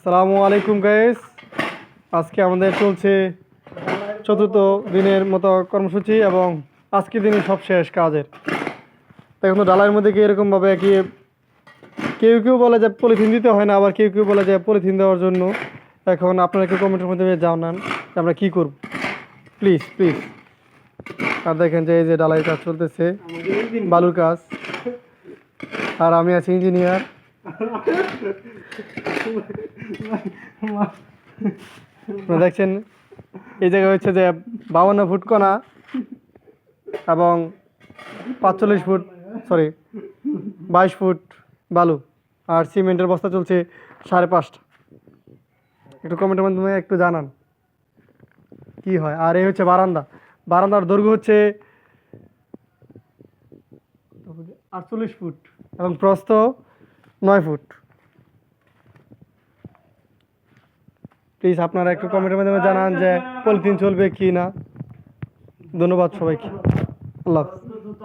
আসসালামু আলাইকুম গাইস। আজকে আমাদের চলছে চতুর্থ দিনের মতো কর্মসূচি এবং আজকের দিনই সব শেষ কাজের। তো এখন ডালার মধ্যে কি এরকমভাবে কি কেউ কেউ বলে যে পলিথিন দিতে হয় না, আবার কেউ কেউ বলে যে পলিথিন দেওয়ার জন্য। এখন আপনারা একটু কমেন্টের মধ্যে জানান যে আমরা কী করব, প্লিজ প্লিজ। আর দেখেন যে এই যে ডালাই কাজ চলতেছে, বালুর কাজ, আর আমি আছি ইঞ্জিনিয়ার। দেখছেন এই জায়গায় হচ্ছে যে 52 ফুট কণা এবং 45 ফুট 22 ফুট বালু, আর সিমেন্টের বস্তা চলছে 5.5টা। একটু কমেন্টের মাধ্যমে একটু জানান কি হয়। আর এই হচ্ছে বারান্দার দৈর্ঘ্য হচ্ছে 48 ফুট এবং প্রস্থ 9 ফুট। প্লিজ আপনারা একটু কমেন্টের মাধ্যমে জানান যে পলিথিন চলবে কি না। ধন্যবাদ সবাইকে। আল্লাহ হাফেজ।